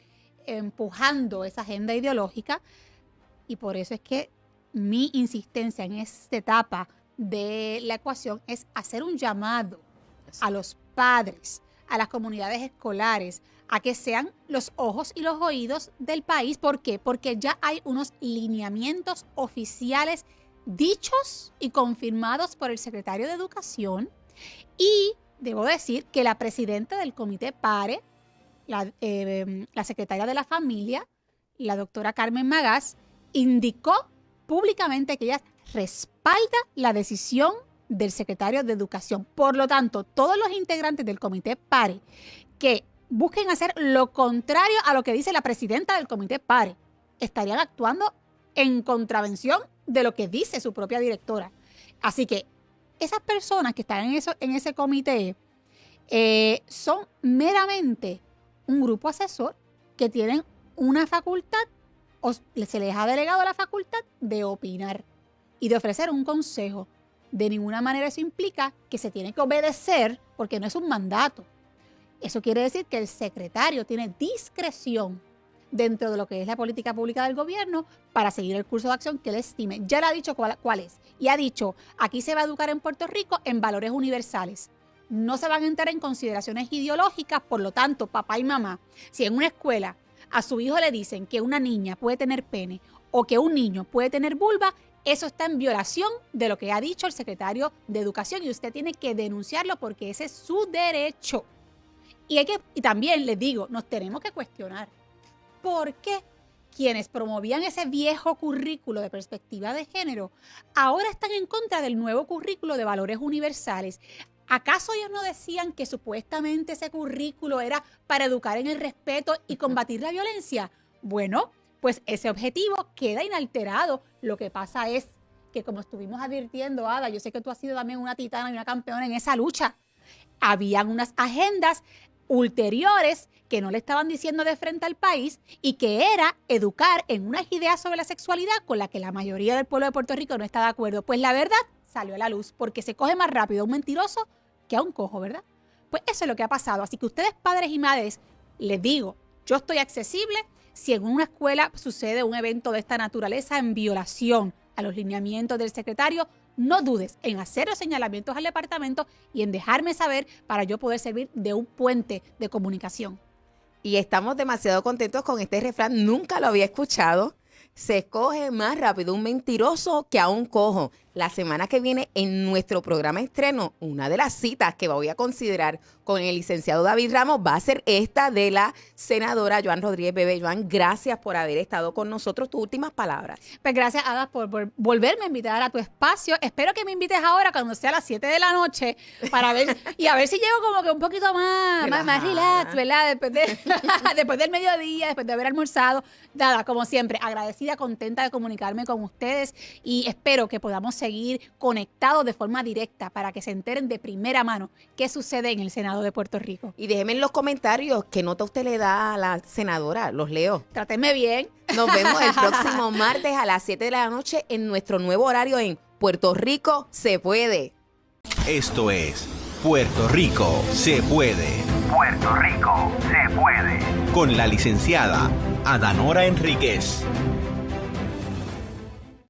empujando esa agenda ideológica, y por eso es que mi insistencia en esta etapa de la ecuación es hacer un llamado a los padres, a las comunidades escolares, a que sean los ojos y los oídos del país. ¿Por qué? Porque ya hay unos lineamientos oficiales dichos y confirmados por el secretario de Educación, y debo decir que la presidenta del Comité PARE, la secretaria de la Familia, la doctora Carmen Magás, indicó públicamente que ella respalda la decisión del secretario de Educación. Por lo tanto, todos los integrantes del Comité PARE que busquen hacer lo contrario a lo que dice la presidenta del Comité PARE estarían actuando en contravención de lo que dice su propia directora. Así que esas personas que están en ese comité son meramente un grupo asesor que tienen una facultad, o se les ha delegado la facultad de opinar y de ofrecer un consejo. De ninguna manera eso implica que se tiene que obedecer, porque no es un mandato. Eso quiere decir que el secretario tiene discreción dentro de lo que es la política pública del gobierno para seguir el curso de acción que él estime. Ya le ha dicho cuál es. Y ha dicho, aquí se va a educar en Puerto Rico en valores universales. No se van a entrar en consideraciones ideológicas. Por lo tanto, papá y mamá, si en una escuela a su hijo le dicen que una niña puede tener pene o que un niño puede tener vulva, eso está en violación de lo que ha dicho el secretario de Educación, y usted tiene que denunciarlo porque ese es su derecho. Y también les digo, nos tenemos que cuestionar por qué quienes promovían ese viejo currículo de perspectiva de género ahora están en contra del nuevo currículo de valores universales. ¿Acaso ellos no decían que supuestamente ese currículo era para educar en el respeto y combatir la violencia? Bueno, pues ese objetivo queda inalterado. Lo que pasa es que, como estuvimos advirtiendo, Ada, yo sé que tú has sido también una titana y una campeona en esa lucha. Habían unas agendas ulteriores que no le estaban diciendo de frente al país, y que era educar en unas ideas sobre la sexualidad con la que la mayoría del pueblo de Puerto Rico no está de acuerdo. Pues la verdad salió a la luz, porque se coge más rápido a un mentiroso que a un cojo, ¿verdad? Pues eso es lo que ha pasado. Así que ustedes, padres y madres, les digo, yo estoy accesible. Si en una escuela sucede un evento de esta naturaleza en violación a los lineamientos del secretario, no dudes en hacer los señalamientos al departamento y en dejarme saber para yo poder servir de un puente de comunicación. Y estamos demasiado contentos con este refrán. Nunca lo había escuchado. Se escoge más rápido un mentiroso que a un cojo. La semana que viene, en nuestro programa estreno, una de las citas que voy a considerar con el licenciado David Ramos va a ser esta de la senadora Joan Rodríguez Bebé. Joan, gracias por haber estado con nosotros. Tus últimas palabras. Pues gracias, Ada, por volverme a invitar a tu espacio. Espero que me invites ahora cuando sea a las 7 de la noche para ver, y a ver si llego como que un poquito más relax, ¿verdad? Después del mediodía, después de haber almorzado. Nada, como siempre, agradecida, contenta de comunicarme con ustedes, y espero que podamos seguir conectados de forma directa para que se enteren de primera mano qué sucede en el Senado de Puerto Rico. Y déjenme en los comentarios qué nota usted le da a la senadora. Los leo. Trátenme bien. Nos vemos el próximo martes a las 7 de la noche en nuestro nuevo horario en Puerto Rico Se Puede. Esto es Puerto Rico Se Puede. Puerto Rico Se Puede. Con la licenciada Adanora Enríquez.